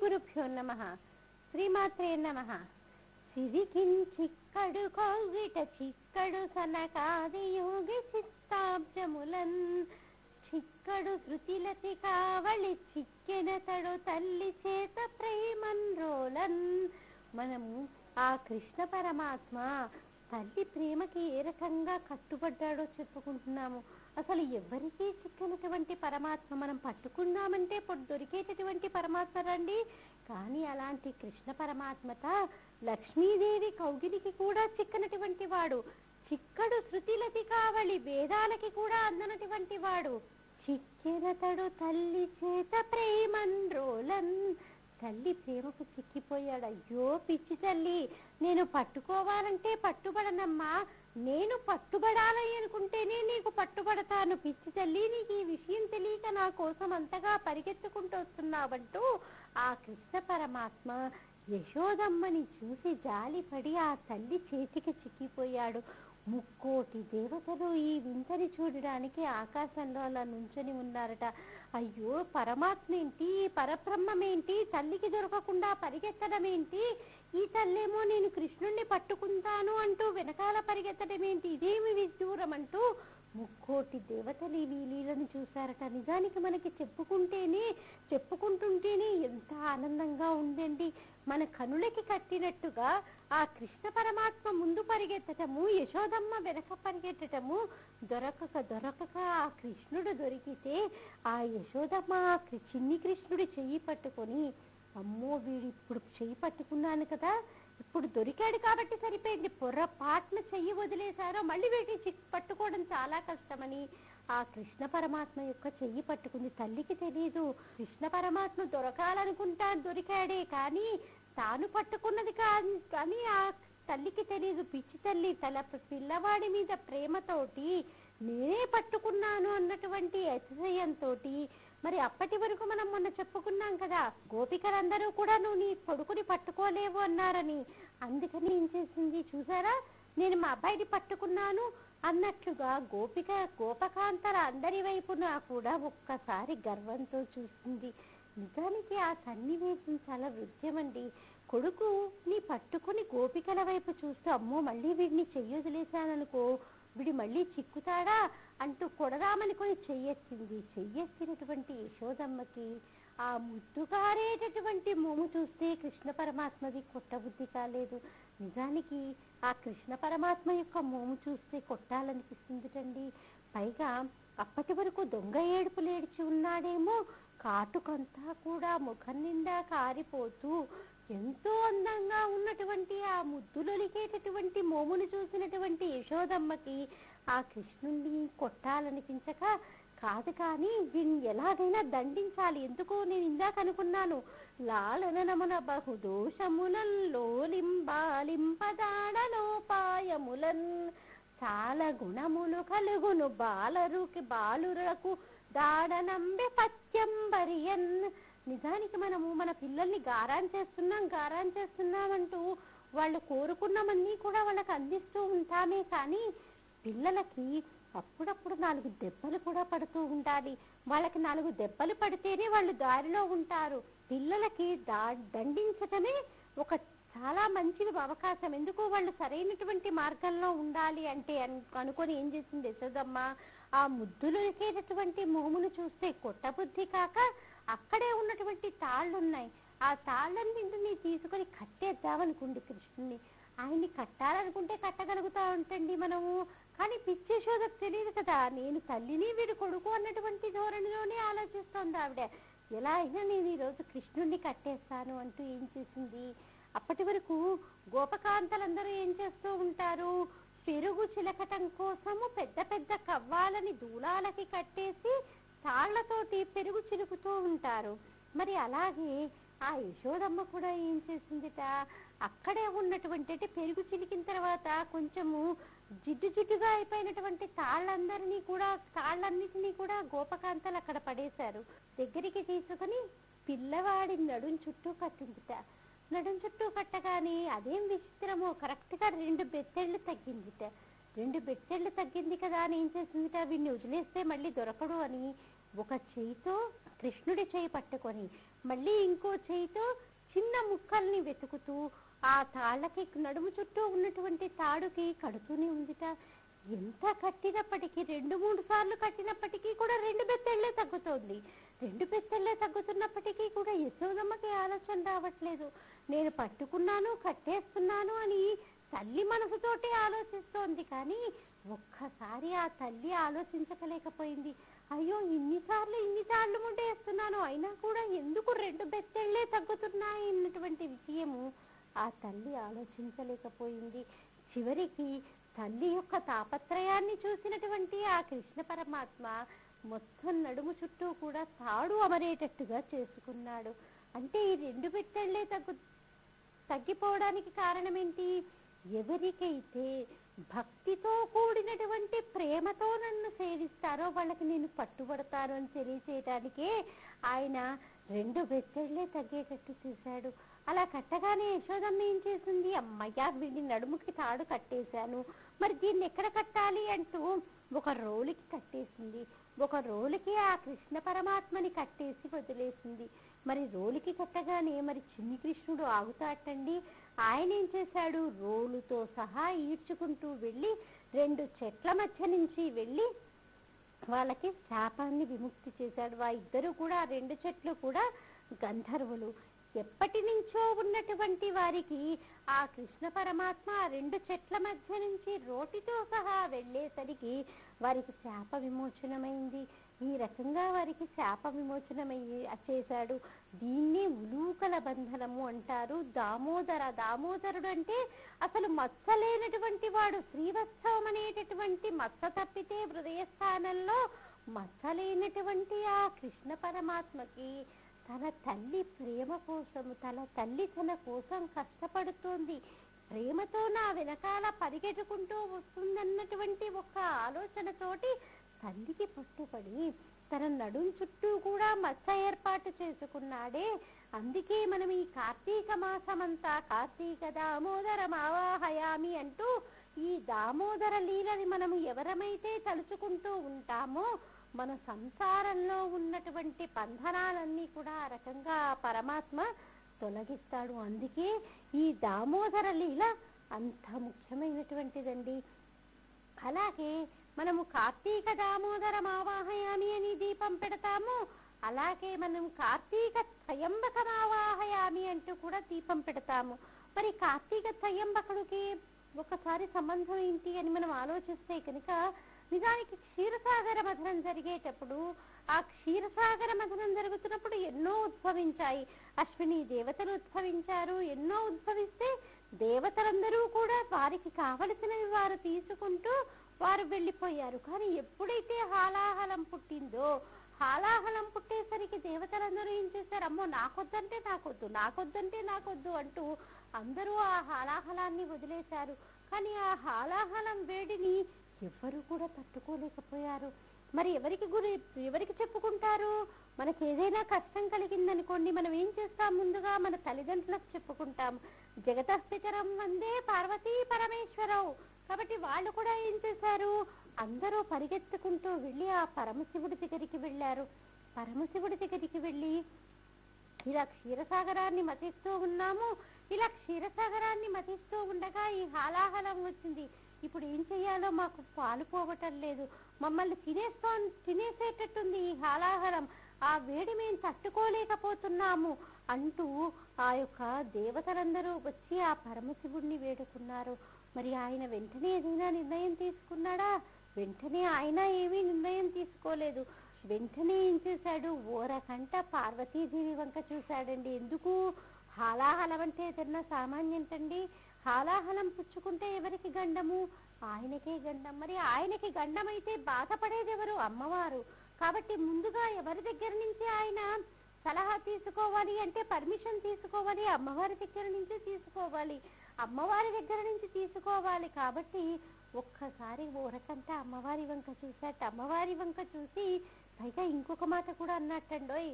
గురుభ్యో నమః. శ్రీమాత్రే నమః. సిరికించిక్కడు కౌగిట చిక్కడు సనకాది యోగి చిత్తాబ్జములన్ చిక్కడు శృతిలతి కావళి చిక్కెనతడు తల్లి చేత ప్రేమన్ రోలన్. మనము ఆ కృష్ణ పరమాత్మ తల్లి ప్రేమకి ఏ రకంగా కట్టుబడ్డాడో చెప్పుకుంటున్నాము. అసలు ఎవరికీ చిక్కనటువంటి పరమాత్మ మనం పట్టుకున్నామంటే దొరికేటటువంటి పరమాత్మ రండి. కానీ అలాంటి కృష్ణ పరమాత్మత లక్ష్మీదేవి కౌగిలికి కూడా చిక్కనటువంటి వాడు. చిక్కడు శృతిలతి కావళి వేదాలకి కూడా అందనటువంటి వాడు. చిక్కెనతడు తల్లి చేత ప్రేమన్ రోలన్. తల్లి ప్రేమకు చిక్కిపోయాడు. అయ్యో పిచ్చి తల్లి, నేను పట్టుకోవాలంటే పట్టుబడనమ్మా, నేను పట్టుబడాలి అనుకుంటేనే నీకు పట్టుబడతాను. పిచ్చి తల్లి, నీకు ఈ విషయం తెలియక నా కోసం అంతగా పరిగెత్తుకుంటూ వస్తున్నావంటూ ఆ కృష్ణ పరమాత్మ యశోదమ్మని చూసి జాలిపడి ఆ తల్లి చేతికి చిక్కిపోయాడు. 3,000,000 దేవతలు ఈ వింతని చూడడానికి ఆకాశంలో అలా నుంచొని ఉన్నారట. అయ్యో పరమాత్మ ఏంటి, పరబ్రహ్మమేంటి, తల్లికి దొరకకుండా పరిగెత్తడం ఏంటి, ఈ తల్లేమో నేను కృష్ణుణ్ణి పట్టుకుంటాను అంటూ వెనకాల పరిగెత్తడం ఏంటి, ఇదేమి విదూరం అంటూ 3,000,000 దేవతలు ఈ లీలను చూశారట. నిజానికి మనకి చెప్పుకుంటుంటేనే ఎంత ఆనందంగా ఉందండి. మన కనులకి కట్టినట్టుగా ఆ కృష్ణ పరమాత్మ ముందు పరిగెత్తటము, యశోదమ్మ వెనక పరిగెత్తటము, దొరకక ఆ కృష్ణుడు దొరికితే ఆ యశోదమ్మ చిన్ని కృష్ణుడి చెయ్యి పట్టుకొని, అమ్మో వీడు ఇప్పుడు చెయ్యి పట్టుకున్నాను కదా, ఇప్పుడు దొరికాడు కాబట్టి సరిపోయింది, పొర్రపాటున చెయ్యి వదిలేశారో మళ్ళీ వీటిని పట్టుకోవడం చాలా కష్టమని ఆ కృష్ణ పరమాత్మ యొక్క చెయ్యి పట్టుకుంది. తల్లికి తెలీదు కృష్ణ పరమాత్మ దొరికాడే కానీ తాను పట్టుకున్నది కానీ ఆ తల్లికి తెలీదు. పిచ్చి తల్లి తల పిల్లవాడి మీద ప్రేమతోటి నేనే పట్టుకున్నాను అన్నటువంటి అతిశయంతో, మరి అప్పటి వరకు మనం మొన్న చెప్పుకున్నాం కదా, గోపికలందరూ కూడా నువ్వు నీ కొడుకుని పట్టుకోలేవు అన్నారని. అందుకని ఏం చేసింది చూసారా, నేను మా అబ్బాయిని పట్టుకున్నాను అన్నట్లుగా గోపకాంతర అందరి వైపున కూడా ఒక్కసారి గర్వంతో చూసింది. నిజానికి ఆ సన్నివేశం చాలా హృద్యమండి. కొడుకు నీ పట్టుకుని గోపికల వైపు చూస్తూ, అమ్మో మళ్ళీ వీడిని చెయ్యొదిలేశాననుకో, వీడి మళ్ళీ చిక్కుతాడా అంటూ కొడదామనుకొని చెయ్యెత్తినటువంటి యశోదమ్మకి ఆ ముద్దుగారేటటువంటి మోము చూస్తే కృష్ణ పరమాత్మది కొట్టబుద్ధి కాలేదు. నిజానికి ఆ కృష్ణ పరమాత్మ యొక్క మోము చూస్తే కొట్టాలనిపిస్తుందిటండి. పైగా అప్పటి వరకు దొంగ ఏడుపులు ఏడ్చి ఉన్నాడేమో, కాటుకంతా కూడా ముఖం నిండా కారిపోతూ ఎంతో అందంగా ఉన్నటువంటి ఆ ముద్దులొలికేటటువంటి మోమును చూసినటువంటి యశోదమ్మకి ఆ కృష్ణుణ్ణి కొట్టాలనిపించక, కాదు కానీ వీడిని ఎలాగైనా దండించాలి, ఎందుకు నేను ఇందాక అనుకున్నాను, లాలననమున బహుదోషములన్ లోలింబాలింపదాడలోపాయములన్ చాలా గుణములు కలుగును బాలురకు దాడనంబె పత్యంబరియన్. నిజానికి మనము మన పిల్లల్ని గారాం చేస్తున్నామంటూ వాళ్ళు కోరుకున్నవన్నీ కూడా వాళ్ళకి అందిస్తూ ఉంటామే, కానీ పిల్లలకి అప్పుడప్పుడు 4 దెబ్బలు కూడా పడుతూ ఉండాలి. వాళ్ళకి 4 దెబ్బలు పడితేనే వాళ్ళు దారిలో ఉంటారు. పిల్లలకి దండించటమే ఒక చాలా మంచి అవకాశం. ఎందుకు వాళ్ళు సరైనటువంటి మార్గంలో ఉండాలి అంటే అనుకొని ఏం చేసింది యశోదమ్మ, ఆ ముద్దులకేటటువంటి మోమును చూస్తే కొట్టబుద్ధి కాక అక్కడే ఉన్నటువంటి తాళ్ళున్నాయి, ఆ తాళ్ళన్నింటినీ తీసుకొని కట్టేద్దామనుకుంది కృష్ణుని. ఆయన్ని కట్టాలనుకుంటే కట్టగలుగుతా ఉంటండి మనము, కానీ పిచ్చి యశోదకు తెలియదు కదా, నేను తల్లిని వీడు కొడుకు అన్నటువంటి ధోరణిలోనే ఆలోచిస్తోంది ఆవిడ. ఎలా అయినా నేను ఈరోజు కృష్ణుణ్ణి కట్టేస్తాను అంటూ ఏం చేసింది, అప్పటి వరకు గోపకాంతలందరూ ఏం చేస్తూ ఉంటారు, పెరుగు చిలకటం కోసము పెద్ద పెద్ద కవ్వాలని దూలాలకి కట్టేసి తాళ్లతోటి పెరుగు చిలుకుతూ ఉంటారు. మరి అలాగే ఆ యశోదమ్మ కూడా ఏం చేసిందిట, అక్కడే ఉన్నటువంటి పెరుగు చిలికిన తర్వాత కొంచెము జిడ్డుగా అయిపోయినటువంటి తాళ్ళన్నిటినీ కూడా గోపకాంతలు అక్కడ పడేశారు. దగ్గరికి తీసుకుని పిల్లవాడి నడుం చుట్టూ కట్టిందిట. నడుం చుట్టూ కట్టగానే అదేం విచిత్రమో కరెక్ట్ గా 2 బెత్తెళ్ళు తగ్గిందిట. 2 బెత్తెళ్ళు తగ్గింది కదా అని ఏం చేసిందిట, వీడిని వదిలేస్తే మళ్ళీ దొరకడు అని ఒక చేయితో కృష్ణుడి చేయి పట్టుకొని మళ్ళీ ఇంకో చేయితో చిన్న ముక్కల్ని వెతుకుతూ ఆ తాళ్ళకి నడుము చుట్టూ ఉన్నటువంటి తాడుకి కడుతూనే ఉందిట. ఎంత కట్టినప్పటికీ 2-3 సార్లు కట్టినప్పటికీ కూడా 2 బెత్తెళ్లే తగ్గుతోంది. 2 బెత్తెళ్లే తగ్గుతున్నప్పటికీ కూడా యశోదమ్మకి ఆలోచన రావట్లేదు. నేను పట్టుకున్నాను, కట్టేస్తున్నాను అని తల్లి మనసుతోటి ఆలోచిస్తోంది. కానీ ఒక్కసారి ఆ తల్లి ఆలోచించకలేకపోయింది. అయ్యో, ఇన్ని తాళ్ళు ముట్టేస్తున్నాను, అయినా కూడా ఎందుకు 2 బెత్తెళ్లే తగ్గుతున్నాయి అన్నటువంటి విషయము ఆ తల్లి ఆలోచించలేకపోయింది. చివరికి తల్లి యొక్క తాపత్రయాన్ని చూసినటువంటి ఆ కృష్ణ పరమాత్మ మొత్తం నడుము చుట్టూ కూడా తాడు అమరేటట్టుగా చేసుకున్నాడు. అంటే ఈ 2 బెత్తెళ్లే తగ్గిపోవడానికి కారణం ఏంటి? ఎవరికైతే భక్తితో కూడినటువంటి ప్రేమతో నన్ను సేవిస్తారో వాళ్ళకి నేను పట్టుబడతాను అని తెలియచేయడానికే ఆయన 2 బెత్తెళ్లే తగ్గేటట్టు చేశాడు. అలా కట్టగానే యశోదమ్మ ఏం చేసింది? అమ్మయ్య, వీడి నడుముకి తాడు కట్టేశాను, మరి దీన్ని ఎక్కడ కట్టాలి అంటూ ఒక రోలుకి కట్టేసింది. ఒక రోలుకి ఆ కృష్ణ పరమాత్మని కట్టేసి వదిలేసింది. మరి రోలుకి కట్టగానే మరి చిన్ని కృష్ణుడు ఆగుతాటండి. ఆయన ఏం చేశాడు? రోలుతో సహా ఈడ్చుకుంటూ వెళ్ళి 2 చెట్ల మధ్య నుంచి వెళ్ళి వాళ్ళకి శాపాన్ని విముక్తి చేశాడు. ఆ ఇద్దరు కూడా 2 చెట్లు కూడా గంధర్వులు. ఎప్పటి నుంచో ఉన్నటువంటి వారికి ఆ కృష్ణ పరమాత్మ 2 చెట్ల మధ్య నుంచి రోటితో సహా వెళ్ళేసరికి వారికి శాప విమోచనమైంది. ఈ రకంగా వారికి శాప విమోచనమయ్యి చేశాడు. దీన్ని ఉలూకల బంధనము అంటారు. దామోదరుడు అంటే అసలు మత్సలేనటువంటి వాడు. శ్రీవత్సవం అనేటటువంటి మత్స తప్పితే హృదయ స్థానంలో మత్సలేనటువంటి ఆ కృష్ణ పరమాత్మకి తన తల్లి ప్రేమ కోసం, తన కోసం కష్టపడుతోంది, ప్రేమతో నా వెనకాల పరిగెట్టుకుంటూ వస్తుందన్నటువంటి ఒక ఆలోచనతోటి తల్లికి పట్టుపడి తన నడుం చుట్టూ కూడా మచ్చ ఏర్పాటు చేసుకున్నాడే. అందుకే మనం ఈ కార్తీక మాసమంతా కార్తీక దామోదరం ఆవాహయామి అంటూ ఈ దామోదర లీలని మనము ఎవరమైతే తలుచుకుంటూ ఉంటామో మన సంసారంలో ఉన్నటువంటి బంధనాలన్నీ కూడా ఆ రకంగా పరమాత్మ తొలగిస్తాడు. అందుకే ఈ దామోదర లీల అంత ముఖ్యమైనటువంటిదండి. అలాగే మనము కార్తీక దామోదరం ఆవాహయామి అని దీపం పెడతాము. అలాగే మనం కార్తీక త్రయంబకం ఆవాహయామి అంటూ కూడా దీపం పెడతాము. మరి కార్తీక త్రయంబకుడికి ఒకసారి సంబంధం ఏంటి అని మనం ఆలోచిస్తే కనుక నిజానికి క్షీరసాగర మథనం జరిగేటప్పుడు, ఆ క్షీరసాగర మథనం జరుగుతున్నప్పుడు ఎన్నో ఉద్భవించాయి. అశ్విని దేవతలు ఉద్భవించారు. ఎన్నో ఉద్భవిస్తే దేవతలందరూ కూడా వారికి కావలసినవి వారు తీసుకుంటూ వారు వెళ్ళిపోయారు. కానీ ఎప్పుడైతే హాలాహలం పుట్టిందో, హాలాహలం పుట్టేసరికి దేవతలందరూ ఏం చేశారు? అమ్మో, నాకొద్దంటే నాకొద్దు, నాకొద్దంటే నాకొద్దు అంటూ అందరూ ఆ హాలాహలాన్ని వదిలేశారు. కానీ ఆ హాలాహలం వేడిని ఎవ్వరూ కూడా తట్టుకోలేకపోయారు. మరి ఎవరికి చెప్పుకుంటారు? మనకి ఏదైనా కష్టం కలిగిందనుకోండి, మనం ఏం చేస్తాం? ముందుగా మన తల్లిదండ్రులకు చెప్పుకుంటాం. జగతస్థితరం వందే పార్వతీ పరమేశ్వరవు. కాబట్టి వాళ్ళు కూడా ఏం చేశారు? అందరూ పరిగెత్తుకుంటూ వెళ్ళి ఆ పరమశివుడి దగ్గరికి వెళ్ళారు. పరమశివుడి దగ్గరికి వెళ్ళి ఇలా క్షీరసాగరాన్ని మతిస్తూ ఉన్నాము, ఇలా క్షీరసాగరాన్ని మతిస్తూ ఉండగా ఈ హాలాహలం వచ్చింది. ఇప్పుడు ఏం చెయ్యాలో మాకు పాలు పోవటం లేదు, మమ్మల్ని తినేసేటట్టుంది ఈ హాలాహలం, ఆ వేడి మేము తట్టుకోలేకపోతున్నాము అంటూ ఆ యొక్క దేవతలందరూ వచ్చి ఆ పరమశివుడిని వేడుకున్నారు. మరి ఆయన వెంటనే ఏదైనా నిర్ణయం తీసుకున్నాడా? వెంటనే ఆయన ఏమీ నిర్ణయం తీసుకోలేదు. వెంటనే ఏం చేశాడు? ఓరకంట పార్వతీదేవి వంక చూశాడండి. ఎందుకు? హాలాహలం అంటే ఏదన్నా సామాన్యంటండి? హాలాహలం పుచ్చుకుంటే ఎవరికి గండము? ఆయనకే గండం. మరి ఆయనకి గండం అయితే బాధపడేది ఎవరు? అమ్మవారు. కాబట్టి ముందుగా ఎవరి దగ్గర నుంచి ఆయన సలహా తీసుకోవాలి అంటే పర్మిషన్ తీసుకోవాలి, అమ్మవారి దగ్గర నుంచి తీసుకోవాలి. అమ్మవారి దగ్గర నుంచి తీసుకోవాలి. కాబట్టి ఒక్కసారి ఓరకంట అమ్మవారి వంక చూశాట. అమ్మవారి వంక చూసి పైగా ఇంకొక మాట కూడా అన్నట్టండోయ్,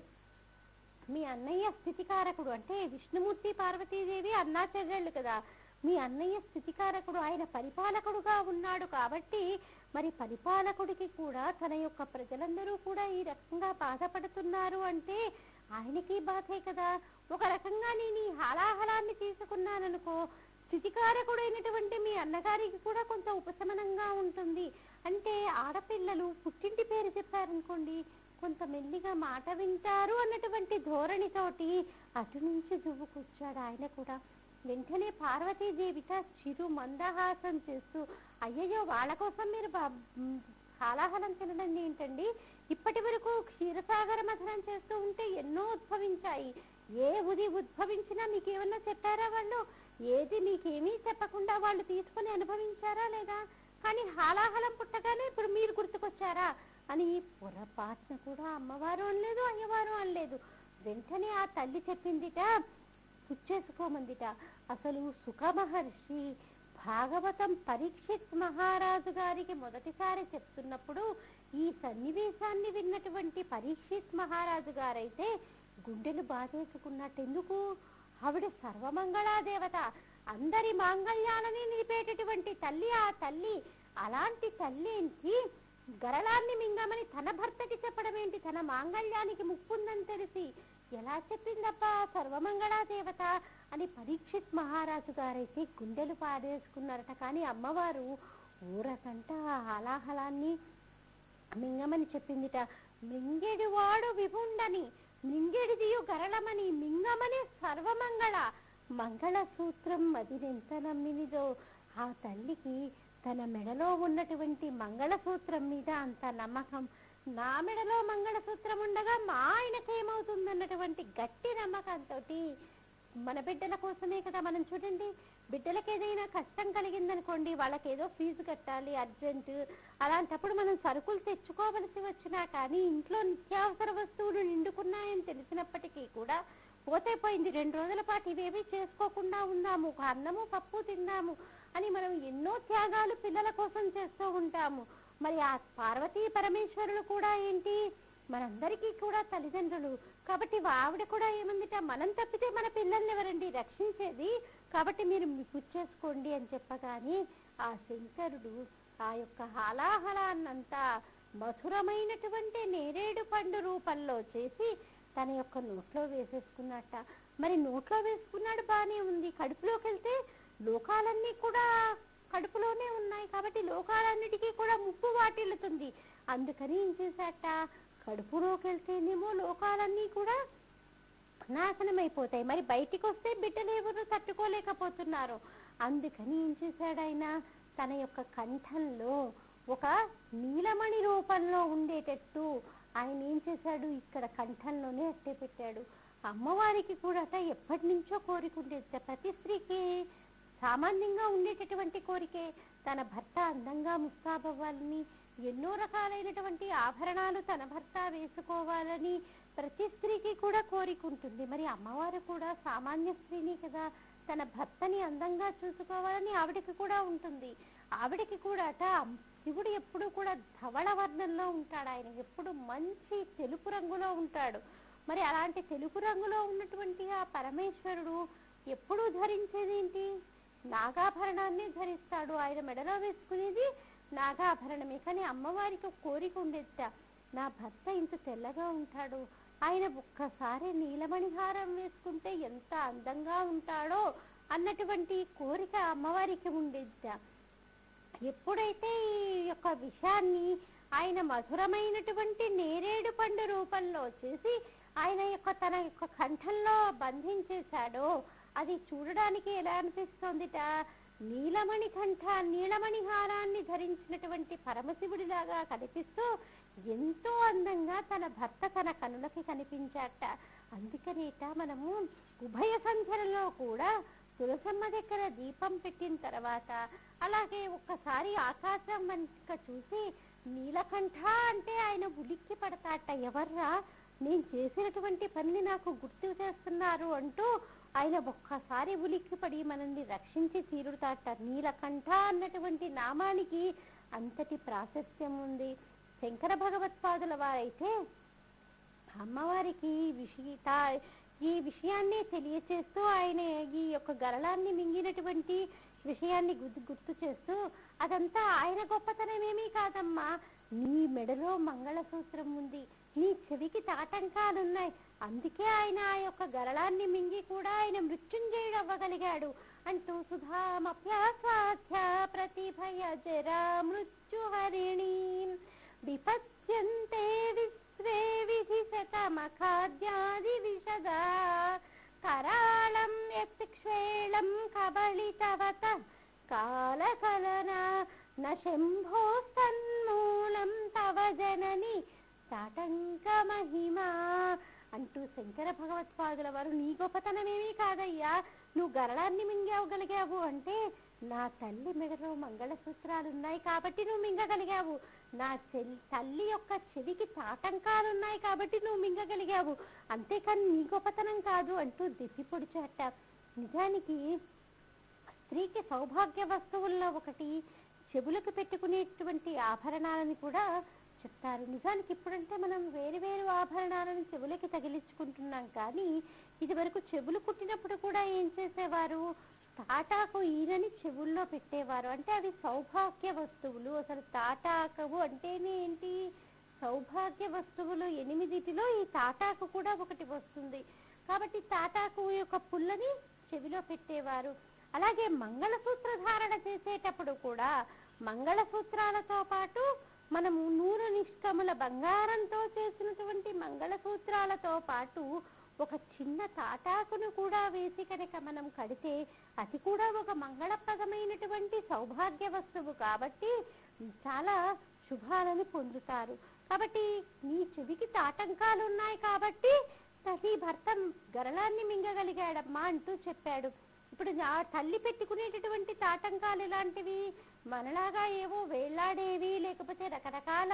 మీ అన్నయ్య స్థితికారకుడు, అంటే విష్ణుమూర్తి పార్వతీదేవి అన్నా చెల్లెళ్ళు కదా, మీ అన్నయ్య స్థితికారకుడు, ఆయన పరిపాలకుడుగా ఉన్నాడు కాబట్టి మరి పరిపాలకుడికి కూడా తన యొక్క ప్రజలందరూ కూడా ఈ రకంగా బాధపడుతున్నారు అంటే ఆయనకి బాధే కదా. ఒక రకంగా నేను ఈ హాలాహలాన్ని తీసుకున్నాననుకో, స్థితికారకుడైనటువంటి మీ అన్నగారికి కూడా కొంత ఉపశమనంగా ఉంటుంది. అంటే ఆడపిల్లలు పుట్టింటి పేరు చెప్పారనుకోండి, కొంత మెల్లిగా మాట వింటారు అన్నటువంటి ధోరణితోటి అటు నుంచి దువ్వుకొచ్చాడు ఆయన కూడా. వెంటనే పార్వతీదేవిట చిరు మందహాసం చేస్తూ, అయ్యయ్యో వాళ్ళ కోసం మీరు హాలాహలం తినడం ఏంటండి, ఇప్పటి వరకు క్షీరసాగర మథనం చేస్తూ ఉంటే ఎన్నో ఉద్భవించాయి, ఏ ఉద్భవించినా మీకేమన్నా చెప్పారా వాళ్ళు? ఏది మీకేమీ చెప్పకుండా వాళ్ళు తీసుకుని అనుభవించారా లేదా? కానీ హాలాహలం పుట్టగానే ఇప్పుడు మీరు గుర్తుకొచ్చారా అని పొరపాటున కూడా అమ్మవారు అనలేదు, అయ్యవారు అనలేదు. వెంటనే ఆ తల్లి చెప్పిందిట, పుచ్చేసుకోమందిట. అసలు సుఖ మహర్షి భాగవతం పరీక్షిత్ మహారాజు గారికి మొదటిసారి చెప్తున్నప్పుడు ఈ సన్నివేశాన్ని విన్నటువంటి పరీక్షిత్ మహారాజు గారైతే గుండెలు బాధేసుకున్నట్టు. ఎందుకు? ఆవిడ సర్వమంగళాదేవత, అందరి మాంగళ్యాలని నిలిపేటటువంటి తల్లి ఆ తల్లి. అలాంటి తల్లి ఏంటి గరళాన్ని మింగమని తన భర్తకి చెప్పడం ఏంటి? తన మాంగళ్యానికి ముప్పుందని తెలిసి ఎలా చెప్పిందబ్బా సర్వమంగళాదేవత అని పరీక్షిత్ మహారాజు గారైతే గుండెలు పాడేసుకున్నారట. కానీ అమ్మవారు ఊరకంట హాలాహలాన్ని మింగమని చెప్పిందిట. మింగెడివాడు విభుండని, మింగెడిదియు గరళమని, మింగమని సర్వమంగళ మంగళసూత్రం మదినెంత నమ్మినిదో. ఆ తల్లికి తన మెడలో ఉన్నటువంటి మంగళసూత్రం మీద అంత నమ్మకం. నా మెడలో మంగళసూత్రం ఉండగా మా ఆయనకేమవుతుందన్నటువంటి గట్టి నమ్మకంతో మన బిడ్డల కోసమే కదా. మనం చూడండి, బిడ్డలకి ఏదైనా కష్టం కలిగిందనుకోండి, వాళ్ళకి ఏదో ఫీజు కట్టాలి అర్జెంటు, అలాంటప్పుడు మనం సరుకులు తెచ్చుకోవలసి వచ్చినా కానీ ఇంట్లో నిత్యావసర వస్తువులు నిండుకున్నాయని తెలిసినప్పటికీ కూడా పోతే పోయింది, 2 రోజుల పాటు ఇవేవి చేసుకోకుండా ఉందాము, ఒక అన్నము పప్పు తిందాము అని మనం ఎన్నో త్యాగాలు పిల్లల కోసం చేస్తూ ఉంటాము. మరి ఆ పార్వతీ పరమేశ్వరులు కూడా ఏంటి, మనందరికీ కూడా తల్లిదండ్రులు కాబట్టి ఆవిడ కూడా ఏమందిట, మనం తప్పితే మన పిల్లల్ని ఎవరండి రక్షించేది, కాబట్టి మీరు పుచ్చేసుకోండి అని చెప్పగానే ఆ శంకరుడు ఆ యొక్క హాలాహలాన్నంతా మధురమైనటువంటి నేరేడు పండు రూపంలో చేసి తన యొక్క నోట్లో వేసేసుకున్నట్ట. మరి నోట్లో వేసుకున్నాడు, బానే ఉంది. కడుపులోకి వెళ్తే లోకాలన్నీ కూడా కడుపులోనే ఉన్నాయి కాబట్టి లోకాలన్నిటికీ కూడా ముప్పు వాటిల్లుతుంది. అందుకని ఏం చేశాట, కడుపులోకి వెళ్తేనేమో లోకాలన్నీ కూడా నాశనమైపోతాయి, మరి బయటికి వస్తే బిడ్డలు ఎవరు తట్టుకోలేకపోతున్నారు. అందుకని ఏం చేశాడు ఆయన, తన యొక్క కంఠంలో ఒక నీలమణి రూపంలో ఉండేటట్టు ఆయన ఏం చేశాడు, ఇక్కడ కంఠంలోనే అట్టే పెట్టాడు. అమ్మవారికి కూడా ఎప్పటి నుంచో కోరిక ఉండేది, ప్రతి స్త్రీకి సామాన్యంగా ఉండేటటువంటి కోరికే, తన భర్త అందంగా ముస్తాబవ్వాలని, ఎన్నో రకాలైనటువంటి ఆభరణాలు తన భర్త వేసుకోవాలని ప్రతి స్త్రీకి కూడా కోరిక ఉంటుంది. మరి అమ్మవారు కూడా సామాన్య స్త్రీని కదా, తన భర్తని అందంగా చూసుకోవాలని ఆవిడకి కూడా ఉంటుంది. ఆవిడకి కూడా శివుడు ఎప్పుడు కూడా ధవళ వర్ణంలో ఉంటాడు, ఆయన ఎప్పుడు మంచి తెలుపు రంగులో ఉంటాడు. మరి అలాంటి తెలుపు రంగులో ఉన్నటువంటి ఆ పరమేశ్వరుడు ఎప్పుడూ ధరించేది ఏంటి, నాగాభరణాన్ని ధరిస్తాడు. ఆయన మెడలో వేసుకునేది నాగాభరణమే. కానీ అమ్మవారికి కోరిక ఉండేట, నా భర్త ఇంత తెల్లగా ఉంటాడు, ఆయన ఒక్కసారి నీలమణిహారం వేసుకుంటే ఎంత అందంగా ఉంటాడో అన్నటువంటి కోరిక అమ్మవారికి ఉండేట. ఎప్పుడైతే ఈ యొక్క విషయాన్ని ఆయన మధురమైనటువంటి నేరేడు పండు రూపంలో చేసి ఆయన యొక్క తన యొక్క కంఠంలో బంధించేశాడో, అది చూడడానికి ఎలా అనిపిస్తోందిట, నీలమణి కంఠ నీలమణి హారాన్ని ధరించినటువంటి పరమశివుడిలాగా కనిపిస్తూ ఎంతో అందంగా తన భర్త తన కనులకి కనిపించాట. అందుకనేట మనము ఉభయ సంధ్యలలో కూడా తులసమ్మ దగ్గర దీపం పెట్టిన తర్వాత అలాగే ఒక్కసారి ఆకాశం వంక చూసి నీలకంఠ అంటే ఆయన ఉలిక్కి పడతాట, ఎవర్రా నేను చేసినటువంటి పనిని నాకు గుర్తు చేస్తున్నారు అంటూ ఆయన ఒక్కసారి ఉలిక్కిపడి మనల్ని రక్షించి తీరుతాట. నీలకంఠ అన్నటువంటి నామానికి అంతటి ప్రాశస్త్యం ఉంది. శంకర భగవత్పాదుల వారైతే అమ్మవారికి ఈ విషయాన్ని తెలియచేస్తూ ఆయన ఈ యొక్క గరళాన్ని మింగినటువంటి విషయాన్ని గుర్తు చేస్తూ, అదంతా ఆయన గొప్పతనమేమీ కాదమ్మా, నీ మెడలో మంగళసూత్రం ఉంది, నీ చెవికి తాటంకాలున్నాయి, అందుకే ఆయన ఆ యొక్క గరళాన్ని మింగి కూడా ఆయన మృత్యుంజయుడు అవ్వగలిగాడు అంటూ సుధామప్యాస్వాధ్య ప్రతిభయ జరా మృత్యుహరిణీ విపత్యంతే విశ్వే విధిశతమఖాద్యాది విశదా కరాళం యత్క్షేళం కబళితవత కాలకలన న శంభో సన్మూలం తవ జనని తాటంక మహిమా అంటూ శంకర భగవత్పాదుల వారు, నీ గొప్పతనమేమీ కాదయ్యా, నువ్వు గరళాన్ని మింగగలిగావు అంటే నా తల్లి మెడలో మంగళసూత్రాలున్నాయి కాబట్టి నువ్వు మింగగలిగావు, నా తల్లి యొక్క చెవికి తాటంకాలున్నాయి కాబట్టి నువ్వు మింగగలిగావు, అంతేకాని నీ గొప్పతనం కాదు అంటూ దిప్పి పొడిచాట. నిజానికి స్త్రీకి సౌభాగ్య వస్తువుల్లో ఒకటి చెవులకు పెట్టుకునేటువంటి ఆభరణాలని కూడా చెప్తారు. నిజానికి ఇప్పుడంటే మనం వేరు వేరు ఆభరణాలను చెవులకి తగిలించుకుంటున్నాం, కానీ ఇది వరకు చెవులు కుట్టినప్పుడు కూడా ఏం చేసేవారు, తాటాకు ఈనని చెవుల్లో పెట్టేవారు. అంటే అవి సౌభాగ్య వస్తువులు. అసలు తాటాకు అంటేనే ఏంటి, సౌభాగ్య వస్తువులు 8 ఈ తాటాకు కూడా ఒకటి వస్తుంది. కాబట్టి తాటాకు యొక్క పుల్లని చెవిలో పెట్టేవారు. అలాగే మంగళసూత్ర ధారణ చేసేటప్పుడు కూడా మంగళసూత్రాలతో పాటు మనము 100 నిష్కముల బంగారంతో చేసినటువంటి మంగళసూత్రాలతో పాటు ఒక చిన్న తాటాకును కూడా వేసి కనుక మనం కడితే అది కూడా ఒక మంగళప్రదమైనటువంటి సౌభాగ్య వస్తువు కాబట్టి చాలా శుభాలను పొందుతారు. కాబట్టి నీ చెవికి తాటంకాలు ఉన్నాయి కాబట్టి నీ భర్త గరళాన్ని మింగగలిగాడమ్మా అంటూ చెప్పాడు. ఇప్పుడు ఆ తల్లి పెట్టుకునేటటువంటి తాటంకాలు ఎలాంటివి, మనలాగా ఏవో వేళ్లాడేవి, లేకపోతే రకరకాల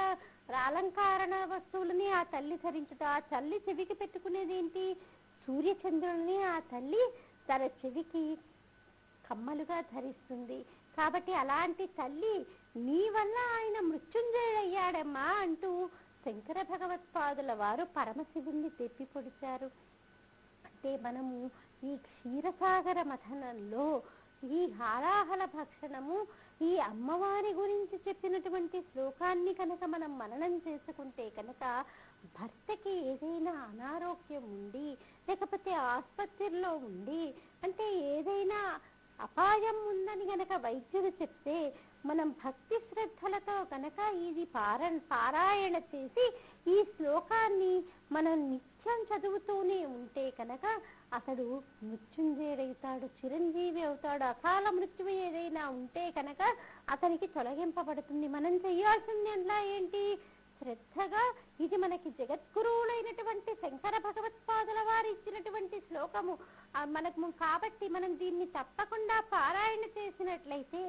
అలంకరణ వస్తువులని ఆ తల్లి ధరించుట. ఆ తల్లి చెవికి పెట్టుకునేది ఏంటి, సూర్యచంద్రుల్ని ఆ తల్లి తన చెవికి కమ్మలుగా ధరిస్తుంది. కాబట్టి అలాంటి తల్లి నీ వల్ల ఆయన మృత్యుంజయుడయ్యాడమ్మా అంటూ శంకర భగవత్పాదుల వారు పరమశివుణ్ణి తెప్పి పొడిచారు. అంటే మనము ఈ క్షీరసాగర మథనంలో ఈ హాలాహల భక్షణము, ఈ అమ్మవారి గురించి చెప్పినటువంటి శ్లోకాన్ని కనుక మనం మననం చేసుకుంటే కనుక భర్తకి ఏదైనా అనారోగ్యం ఉండి, లేకపోతే ఆసుపత్రిలో ఉండి, అంటే ఏదైనా అపాయం ఉందని గనక వైద్యులు చెప్తే మనం భక్తి శ్రద్ధలతో కనుక ఇది పారాయణ చేసి ఈ శ్లోకాన్ని మనం నిత్యం చదువుతూనే ఉంటే కనుక అతడు మృత్యుంజయుడవుతాడు, చిరంజీవి అవుతాడు. అకాల మృత్యువు ఏదైనా ఉంటే కనుక అతనికి తొలగింపబడుతుంది. మనం చేయాల్సింది ఎలా ఏంటి, శ్రద్ధగా ఇది మనకి జగద్గురువులైనటువంటి శంకర భగవత్పాదుల వారు ఇచ్చినటువంటి శ్లోకము మనకు కాబట్టి మనం దీన్ని తప్పకుండా పారాయణ చేసినట్లయితే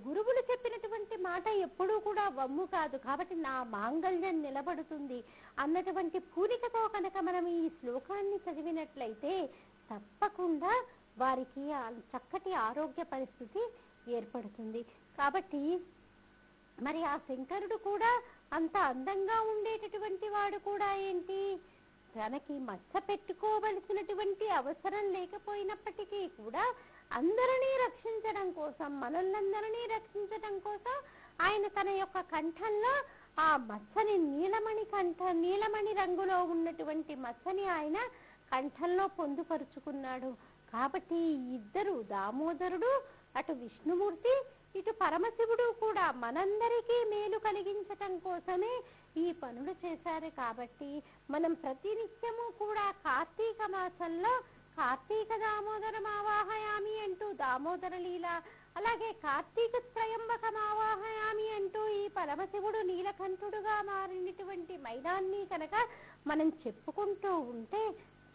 గురువులు చెప్పినటువంటి మాట ఎప్పుడూ కూడా వమ్ము కాదు, కాబట్టి నా మాంగళ్యం నిలబడుతుంది అన్నటువంటి పూనికతో కనుక మనం ఈ శ్లోకాన్ని చదివినట్లయితే తప్పకుండా వారికి చక్కటి ఆరోగ్య పరిస్థితి ఏర్పడుతుంది. కాబట్టి మరి ఆ శంకరుడు కూడా అంత అందంగా ఉండేటటువంటి వాడు కూడా ఏంటి, తనకి మచ్చ పెట్టుకోవలసినటువంటి అవసరం లేకపోయినప్పటికీ కూడా అందరినీ రక్షించడం కోసం, మనల్నందరినీ రక్షించడం కోసం ఆయన తన యొక్క కంఠంలో ఆ మచ్చని నీలమణి రంగులో ఉన్నటువంటి మచ్చని ఆయన కంఠంలో పొందుపరుచుకున్నాడు. కాబట్టి ఇద్దరు, దామోదరుడు అటు విష్ణుమూర్తి ఇటు పరమశివుడు కూడా మనందరికీ మేలు కలిగించటం కోసమే ఈ పనులు చేశారు. కాబట్టి మనం ప్రతినిత్యము కూడా కార్తీక మాసంలో కార్తీక దామోదరం ఆవాహయామి అంటూ దామోదర లీల, అలాగే కార్తీక త్రయంబకం ఆవాహయామి అంటూ ఈ పరమశివుడు నీలకంఠుడుగా మారినటువంటి మైదాన్ని కనుక మనం చెప్పుకుంటూ ఉంటే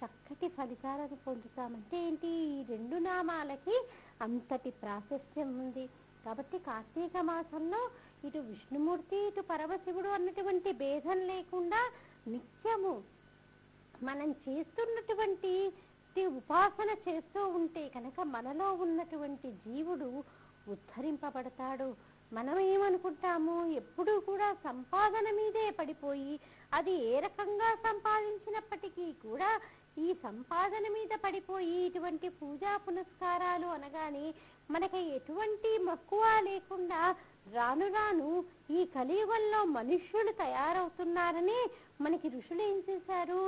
చక్కటి ఫలితాలను పొందుతామంటే ఏంటి, ఈ 2 నామాలకి అంతటి ప్రాశస్త్యం ఉంది. కాబట్టి కార్తీక మాసంలో ఇటు విష్ణుమూర్తి ఇటు పరమశివుడు అన్నటువంటి భేదం లేకుండా నిత్యము మనం చేస్తున్నటువంటి ఉపాసన చేస్తూ ఉంటే కనుక మనలో ఉన్నటువంటి జీవుడు ఉద్ధరింపబడతాడు. మనం ఏమనుకుంటాము, ఎప్పుడూ కూడా సంపాదన మీదే పడిపోయి అది ఏ రకంగా సంపాదించినప్పటికీ కూడా ఈ సంపాదన మీద పడిపోయి ఇటువంటి పూజా పునస్కారాలు అనగానే మనకి ఎటువంటి మక్కువ లేకుండా రాను రాను ఈ కలియుగంలో మనుష్యులు తయారవుతున్నారని మనకి ఋషులు ఏం చేశారు,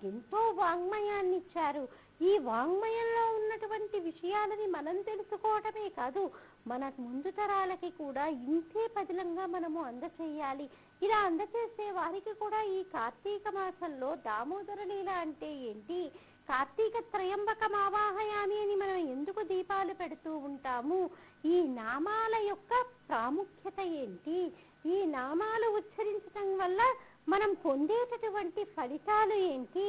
ఎంతో వాంగ్మయాన్ని ఇచ్చారు. ఈ వాంగ్మయంలో ఉన్నటువంటి విషయాలని మనం తెలుసుకోవటమే కాదు, మన ముందు తరాలకి కూడా ఇంతే పదిలంగా మనము అందచేయాలి. ఇలా అందచేసే వారికి కూడా ఈ కార్తీక మాసంలో దామోదర లీల అంటే ఏంటి, కార్తీక త్రయంబకం ఆవాహయామి అని మనం ఎందుకు దీపాలు పెడుతూ ఉంటాము, ఈ నామాల యొక్క ప్రాముఖ్యత ఏంటి, ఈ నామాలు ఉచ్చరించడం వల్ల మనం పొందేటటువంటి ఫలితాలు ఏంటి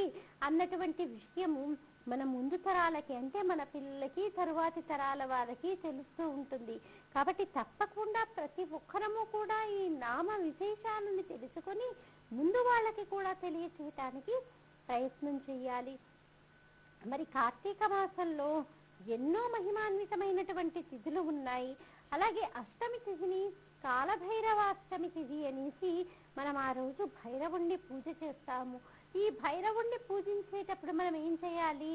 అన్నటువంటి విషయము మన ముందు తరాలకి అంటే మన పిల్లలకి తరువాతి తరాల వారికి తెలుస్తూ ఉంటుంది. కాబట్టి తప్పకుండా ప్రతి ఒక్కరము కూడా ఈ నామ విశేషాలను తెలుసుకొని ముందు వాళ్ళకి కూడా తెలియచేయటానికి ప్రయత్నం చేయాలి. మరి కార్తీక మాసంలో ఎన్నో మహిమాన్వితమైనటువంటి తిథులు ఉన్నాయి. అలాగే అష్టమి తిథిని కాలభైరవాష్టమి తిథి అనేసి మనం ఆ రోజు భైరవుణ్ణి పూజ చేస్తాము. ఈ భైరవుణ్ణి పూజించేటప్పుడు మనం ఏం చేయాలి,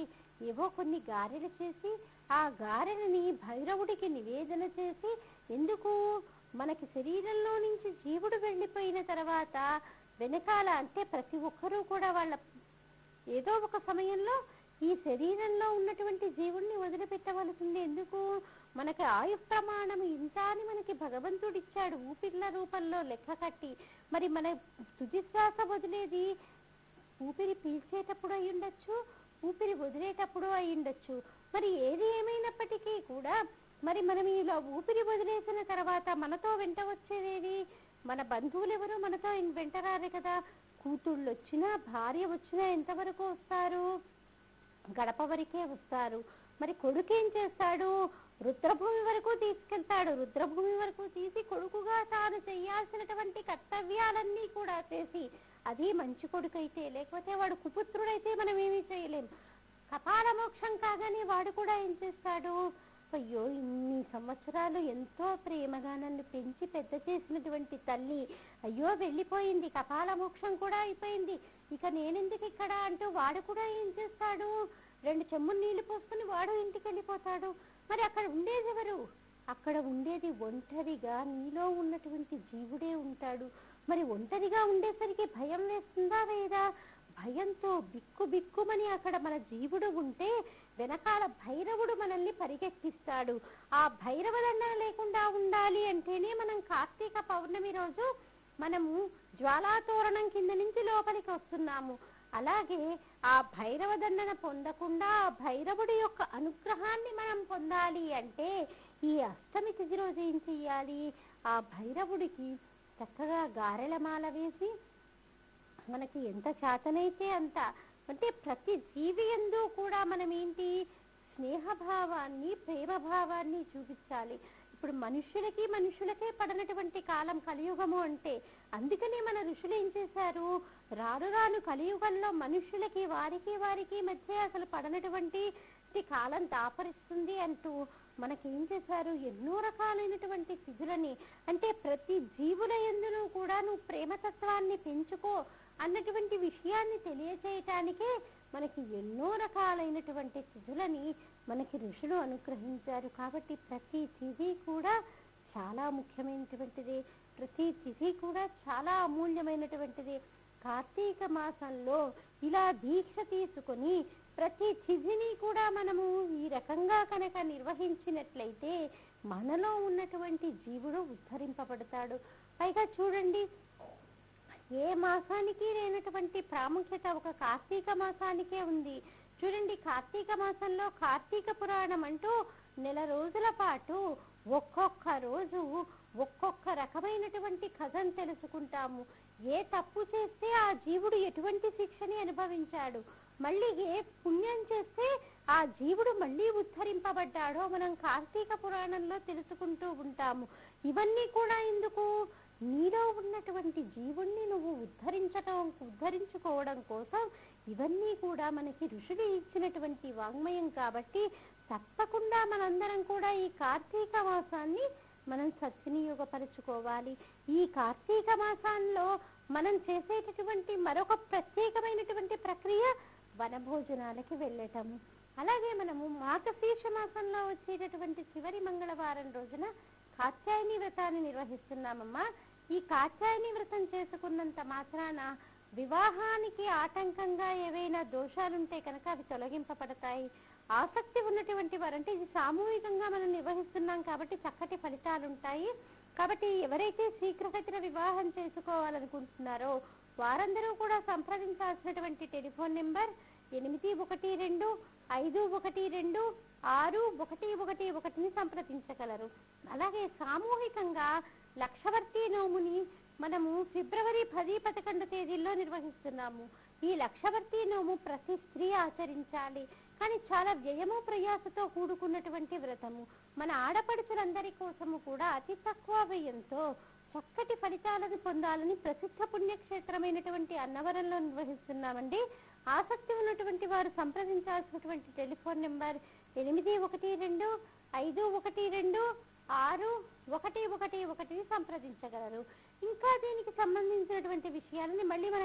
ఏవో కొన్ని గారెలు చేసి ఆ గారెలని భైరవుడికి నివేదన చేసి, ఎందుకు మనకి శరీరంలో నుంచి జీవుడు వెళ్ళిపోయిన తర్వాత వెనకాల అంటే ప్రతి ఒక్కరూ కూడా వాళ్ళ ఏదో ఒక సమయంలో ఈ శరీరంలో ఉన్నటువంటి జీవుణ్ణి వదిలిపెట్టవలసింది. ఎందుకు, మనకి ఆయు ప్రమాణం ఇంత అని మనకి భగవంతుడు ఇచ్చాడు ఊపిర్ల రూపంలో లెక్క కట్టి. మరి మన తుది శ్వాస వదిలేది ఊపిరి పీల్చేటప్పుడు అయి ఉండొచ్చు, ఊపిరి వదిలేటప్పుడు అయి ఉండొచ్చు. మరి ఏది ఏమైనప్పటికీ కూడా మరి మనం ఇలా ఊపిరి వదిలేసిన తర్వాత మనతో వెంట వచ్చేదేది, మన బంధువులు ఎవరు మనతో వెంట రారు కదా. కూతుళ్ళు వచ్చినా భార్య వచ్చినా ఎంతవరకు వస్తారు, గడప వరకే వస్తారు. మరి కొడుకు ఏం చేస్తాడు, రుద్రభూమి వరకు తీసుకెళ్తాడు. రుద్రభూమి వరకు తీసి కొడుకుగా తాను చేయాల్సినటువంటి కర్తవ్యాలన్నీ కూడా చేసి, అది మంచి కొడుకు అయితే, లేకపోతే వాడు కుపుత్రుడైతే మనం ఏమీ చేయలేం. కపాల మోక్షం కాగానే వాడు కూడా ఏం చేస్తాడు, అయ్యో ఇన్ని సంవత్సరాలు ఎంతో ప్రేమగా నన్ను పెంచి పెద్ద చేసినటువంటి తల్లి అయ్యో వెళ్ళిపోయింది, కపాల మోక్షం కూడా అయిపోయింది, ఇక నేనెందుకు ఇక్కడ అంటూ వాడు కూడా ఏం చేస్తాడు, 2 చెంబులు నీళ్లు పోసుకుని వాడు ఇంటికి వెళ్ళిపోతాడు. మరి అక్కడ ఉండేది ఎవరు, అక్కడ ఉండేది ఒంటరిగా నీలో ఉన్నటువంటి జీవుడే ఉంటాడు. మరి ఒంటరిగా ఉండేసరికి భయం వేస్తుందా లేదా, భయంతో బిక్కు బిక్కుమని అక్కడ మన జీవుడు ఉంటే వెనకాల భైరవుడు మనల్ని పరిగెత్తిస్తాడు. ఆ భైరవ దండన లేకుండా ఉండాలి అంటేనే మనం కార్తీక పౌర్ణమి రోజు మనము జ్వాలాతోరణం కింద నుంచి లోపలికి వస్తున్నాము. అలాగే ఆ భైరవ దండన పొందకుండా ఆ భైరవుడి యొక్క అనుగ్రహాన్ని మనం పొందాలి అంటే ఈ అష్టమి తిథి రోజు ఏం చెయ్యాలి, ఆ భైరవుడికి చక్కగా గారెల మాల వేసి మనకి ఎంత చేతనైతే అంత, అంటే ప్రతి జీవి యందు కూడా మనం ఏంటి స్నేహభావాన్ని ప్రేమభావాన్ని చూపించాలి. ఇప్పుడు మనుషులకే పడనటువంటి కాలం కలియుగము అంటే, అందుకనే మన ఋషులు ఏం చేశారు, రాను రాను కలియుగంలో మనుషులకి వారికి మధ్య అసలు పడనటువంటి కాలం దాపరిస్తుంది అంటూ మనకేం చేశారు, ఎన్నో రకాలైనటువంటి తిథులని, అంటే ప్రతి జీవుల యందును కూడా నువ్వు ప్రేమతత్వాన్ని పెంచుకో అన్నటువంటి విషయాన్ని తెలియచేయటానికే మనకి ఎన్నో రకాలైనటువంటి తిథులని మనకి ఋషులు అనుగ్రహించారు. కాబట్టి ప్రతి తిథి కూడా చాలా ముఖ్యమైనటువంటిది, ప్రతి తిథి కూడా చాలా అమూల్యమైనటువంటిది. కార్తీక మాసంలో ఇలా దీక్ష తీసుకొని ప్రతి తిథిని కూడా మనము ఈ రకంగా కనుక నిర్వహించినట్లయితే మనలో ఉన్నటువంటి జీవుడు ఉద్ధరింపబడతాడు. పైగా చూడండి, ఏ మాసానికి లేనటువంటి ప్రాముఖ్యత ఒక కార్తీక మాసానికే ఉంది. చూడండి, కార్తీక మాసంలో కార్తీక పురాణం అంటూ 1 రోజుల పాటు ఒక్కొక్క రోజు ఒక్కొక్క రకమైనటువంటి కథను తెలుసుకుంటాము. ఏ తప్పు చేస్తే ఆ జీవుడు ఎటువంటి శిక్షని అనుభవించాడు, మళ్ళీ ఏ పుణ్యం చేస్తే ఆ జీవుడు మళ్ళీ ఉద్ధరింపబడ్డాడో మనం కార్తీక పురాణంలో తెలుసుకుంటూ ఉంటాము. ఇవన్నీ కూడా ఎందుకు, నీలో ఉన్నటువంటి జీవుణ్ణి నువ్వు ఉద్ధరించుకోవడం కోసం ఇవన్నీ కూడా మనకి ఋషులు ఇచ్చినటువంటి వాంగ్మయం. కాబట్టి తప్పకుండా మనందరం కూడా ఈ కార్తీక మాసాన్ని మనం సద్వినియోగపరుచుకోవాలి. ఈ కార్తీక మాసాల్లో మనం చేసేటటువంటి మరొక ప్రత్యేకమైనటువంటి ప్రక్రియ వనభోజనాలకి వెళ్ళటము. అలాగే మనము మార్గశీర్ష మాసంలో వచ్చేటటువంటి చివరి మంగళవారం రోజున కాత్యాయని వ్రతాన్ని నిర్వహిస్తున్నామమ్మా. ఈ కాత్యాయని వ్రతం చేసుకున్నంత మాత్రాన వివాహానికి ఆటంకంగా ఏవైనా దోషాలుంటే కనుక అవి తొలగింపబడతాయి. ఆసక్తి ఉన్నటువంటి వారంటే ఇది సామూహికంగా మనం నిర్వహిస్తున్నాం కాబట్టి చక్కటి ఫలితాలుంటాయి. కాబట్టి ఎవరైతే శీఘ్రగతిన వివాహం చేసుకోవాలనుకుంటున్నారో వారందరూ కూడా సంప్రదించాల్సినటువంటి టెలిఫోన్ నెంబర్ 8112512611 సంప్రదించగలరు. అలాగే సామూహికంగా లక్షవర్తి నోముని మనము ఫిబ్రవరి 10, 11 తేదీల్లో నిర్వహిస్తున్నాము. ఈ లక్షవర్తి నోము ప్రతి స్త్రీ ఆచరించాలి. కానీ చాలా వ్యయము ప్రయాసతో కూడుకున్నటువంటి వ్రతము. మన ఆడపడుచులందరి కోసము కూడా అతి తక్కువ వ్యయంతో చక్కటి ఫలితాలను పొందాలని ప్రసిద్ధ పుణ్యక్షేత్రమైనటువంటి అన్నవరంలో నిర్వహిస్తున్నామండి. ఆసక్తి ఉన్నటువంటి వారు సంప్రదించాల్సినటువంటి టెలిఫోన్ నెంబర్ 8125512611 సంప్రదించగలరు. ఇంకా దీనికి సంబంధించినటువంటి విషయాలని మళ్ళీ మన